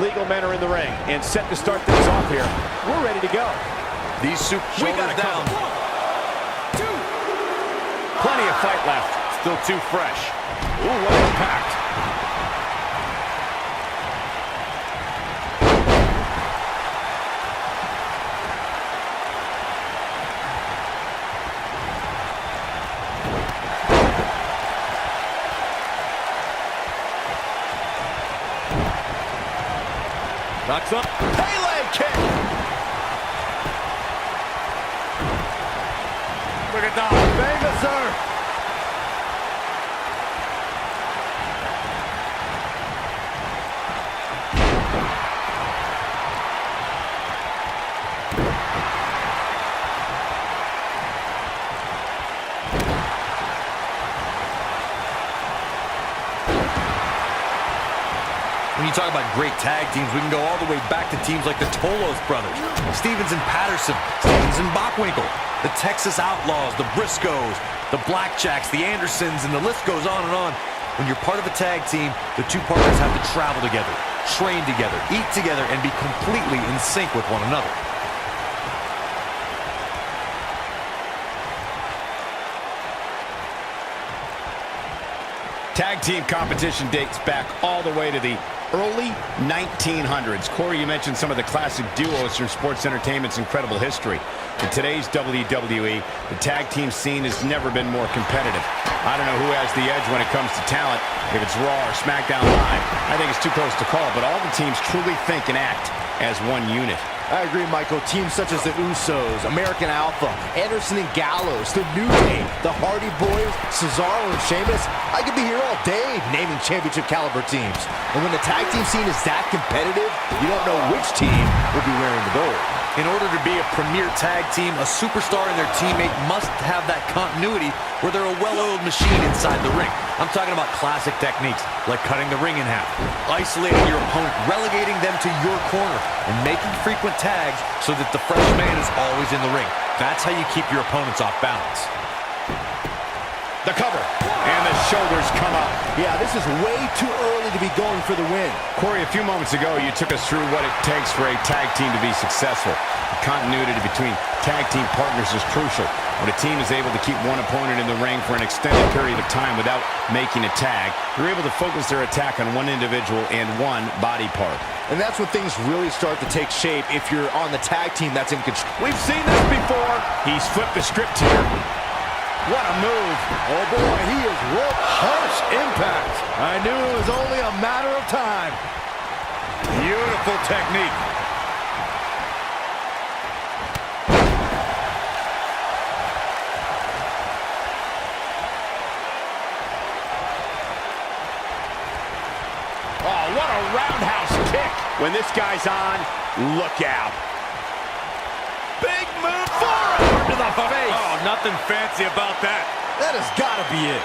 legal men are in the ring and set to start things off here. We're ready to go. These shoulders down. 1, 2. Plenty of fight left. Still too fresh. Ooh, what impact. Knocks up. Pele kick. Look at that. Vegas, sir. When you talk about great tag teams, we can go all the way back to teams like the Tolos brothers, Stevens and Patterson, Stevens and Bockwinkel, the Texas Outlaws, the Briscoes, the Blackjacks, the Andersons, and the list goes on and on. When you're part of a tag team, the two partners have to travel together, train together, eat together, and be completely in sync with one another. Tag team competition dates back all the way to the early 1900s. Corey, you mentioned some of the classic duos from sports entertainment's incredible history. In today's WWE, the tag team scene has never been more competitive. I don't know who has the edge when it comes to talent, if it's Raw or SmackDown Live. I think it's too close to call, but all the teams truly think and act as one unit. I agree, Michael. Teams such as the Usos, American Alpha, Anderson and Gallows, the New Day, the Hardy Boys, Cesaro and Sheamus. I could be here all day naming championship caliber teams. And when the tag team scene is that competitive, you don't know which team will be wearing the gold. In order to be a premier tag team, a superstar and their teammate must have that continuity where they're a well-oiled machine inside the ring. I'm talking about classic techniques like cutting the ring in half, isolating your opponent, relegating them to your corner, and making frequent tags so that the fresh man is always in the ring. That's how you keep your opponents off balance. The cover, and the shoulders come up. Yeah, this is way too early to be going for the win. Corey, a few moments ago, you took us through what it takes for a tag team to be successful. The continuity between tag team partners is crucial. When a team is able to keep one opponent in the ring for an extended period of time without making a tag, they're able to focus their attack on one individual and one body part. And that's when things really start to take shape if you're on the tag team that's in control. We've seen this before. He's flipped the script here. What a move. Oh boy, he is rope. Harsh impact. I knew it was only a matter of time. Beautiful technique. Oh, what a roundhouse kick. When this guy's on, look out. Big move forward to the face. Oh, nothing fancy about that. That has got to be it.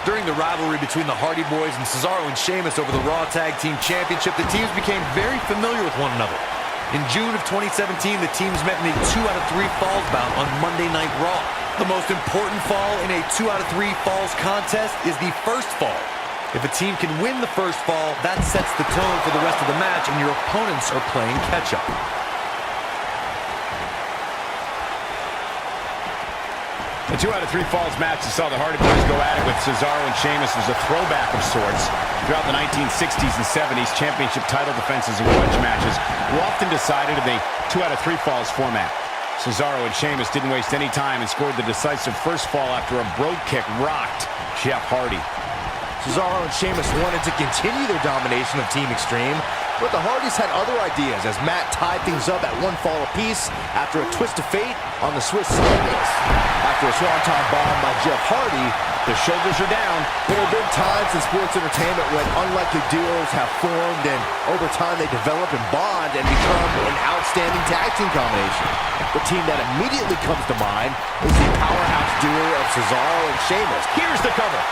During the rivalry between the Hardy Boys and Cesaro and Sheamus over the Raw Tag Team Championship, the teams became very familiar with one another. In June of 2017, the teams met in a 2 out of 3 falls bout on Monday Night Raw. The most important fall in a 2 out of 3 falls contest is the first fall. If a team can win the first fall, that sets the tone for the rest of the match, and your opponents are playing catch-up. The 2 out of 3 falls match that saw the Hardy Boys go at it with Cesaro and Sheamus was a throwback of sorts. Throughout the 1960s and 70s, championship title defenses and grudge matches were often decided in a 2 out of 3 falls format. Cesaro and Sheamus didn't waste any time and scored the decisive first fall after a brogue kick rocked Jeff Hardy. Cesaro and Sheamus wanted to continue their domination of Team Extreme, but the Hardys had other ideas as Matt tied things up at 1 fall apiece after a twist of fate on the Swiss Sandals. After a swanton bomb by Jeff Hardy, the shoulders are down. There have been times in sports entertainment when unlikely duos have formed, and over time they develop and bond and become an outstanding tag team combination. The team that immediately comes to mind is the powerhouse duo of Cesaro and Sheamus. Here's the cover.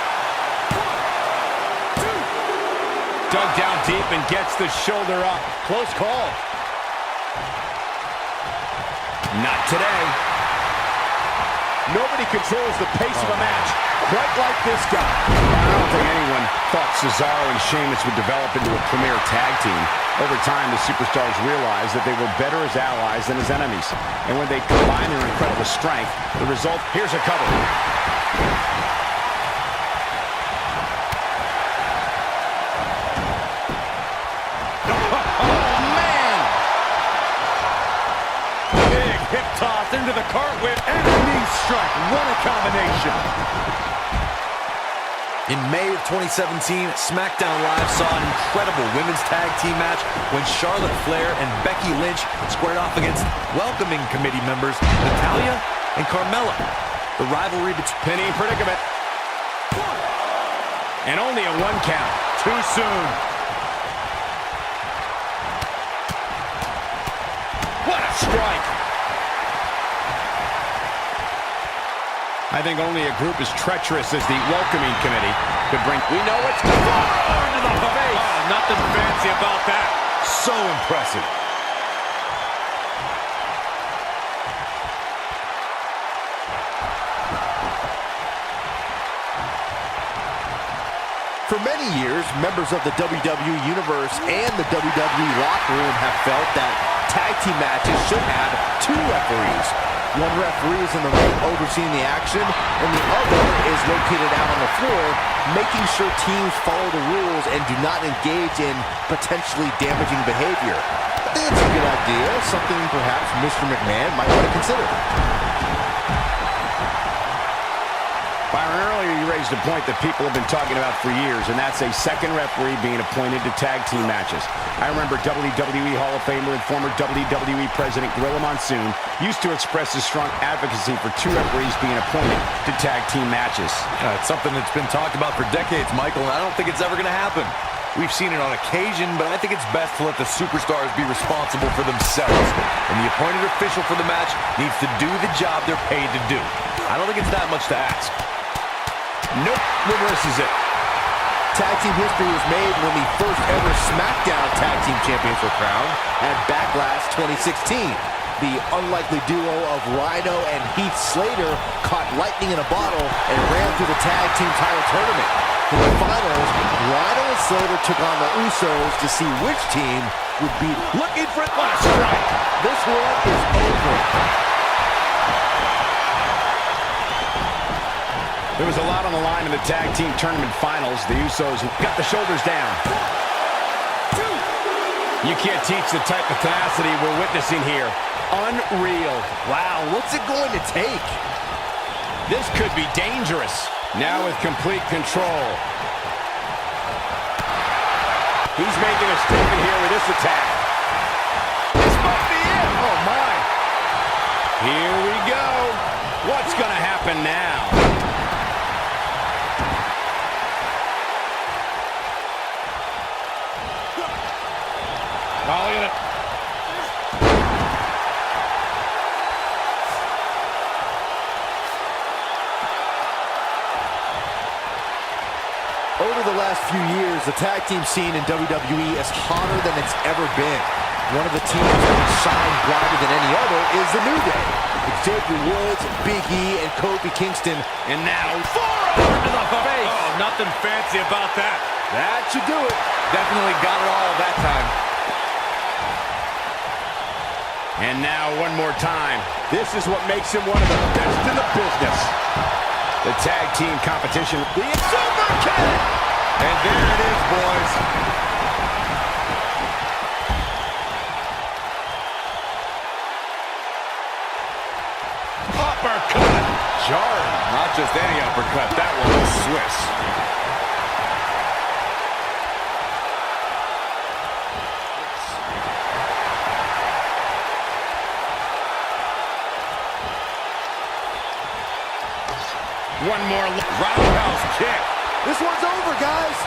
Dug down deep and gets the shoulder up. Close call. Not today. controls the pace of a match, quite like this guy. I don't think anyone thought Cesaro and Sheamus would develop into a premier tag team. Over time, the superstars realized that they were better as allies than as enemies. And when they combine their incredible strength, the result, here's a cover. Hip toss into the cartwheel and a knee strike. What a combination. In May of 2017, SmackDown Live saw an incredible women's tag team match when Charlotte Flair and Becky Lynch squared off against welcoming committee members Natalya and Carmella. The rivalry between Pinning predicament. And only a 1 count. Too soon. What a strike. I think only a group as treacherous as the welcoming committee could bring. We know what's coming. Into the face. Oh, nothing fancy about that. So impressive. For many years, members of the WWE Universe and the WWE locker room have felt that tag team matches should have 2 referees. One referee is in the ring overseeing the action, and the other is located out on the floor, making sure teams follow the rules and do not engage in potentially damaging behavior. I think it's a good idea, something perhaps Mr. McMahon might want to consider. Byron, earlier you raised a point that people have been talking about for years, and that's a second referee being appointed to tag team matches. I remember WWE Hall of Famer and former WWE President Gorilla Monsoon used to express his strong advocacy for 2 referees being appointed to tag team matches. It's something that's been talked about for decades, Michael, and I don't think it's ever going to happen. We've seen it on occasion, but I think it's best to let the superstars be responsible for themselves. And the appointed official for the match needs to do the job they're paid to do. I don't think it's that much to ask. Nope, reverses it. Tag team history was made when the first ever SmackDown Tag Team Champions were crowned at Backlash 2016. The unlikely duo of Rhino and Heath Slater caught lightning in a bottle and ran through the tag team title tournament. In the finals, Rhino and Slater took on the Usos to see which team would beat. Looking for a strike. This one is over. There was a lot on the line in the tag team tournament finals. The Usos got the shoulders down. You can't teach the type of tenacity we're witnessing here. Unreal. Wow, what's it going to take? This could be dangerous. Now with complete control. He's making a statement here with this attack. This might be it. Oh, my. Here we go. What's going to happen now? Oh, look at it. Over the last few years, the tag team scene in WWE is hotter than it's ever been. One of the teams that shine brighter than any other is the New Day. Xavier Woods, Big E, and Kofi Kingston. And now, forearm to the face. Oh, nothing fancy about that. That should do it. Definitely got it all that time. And now one more time. This is what makes him one of the best in the business. The tag team competition. The super kick! And there it is, boys. Uppercut. Jarring. Not just any uppercut. That one was Swiss. One more Roundhouse kick. This one's over, guys.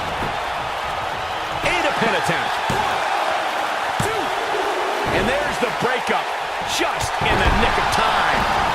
and a pin attempt. 1, 2. And there's the breakup, just in the nick of time.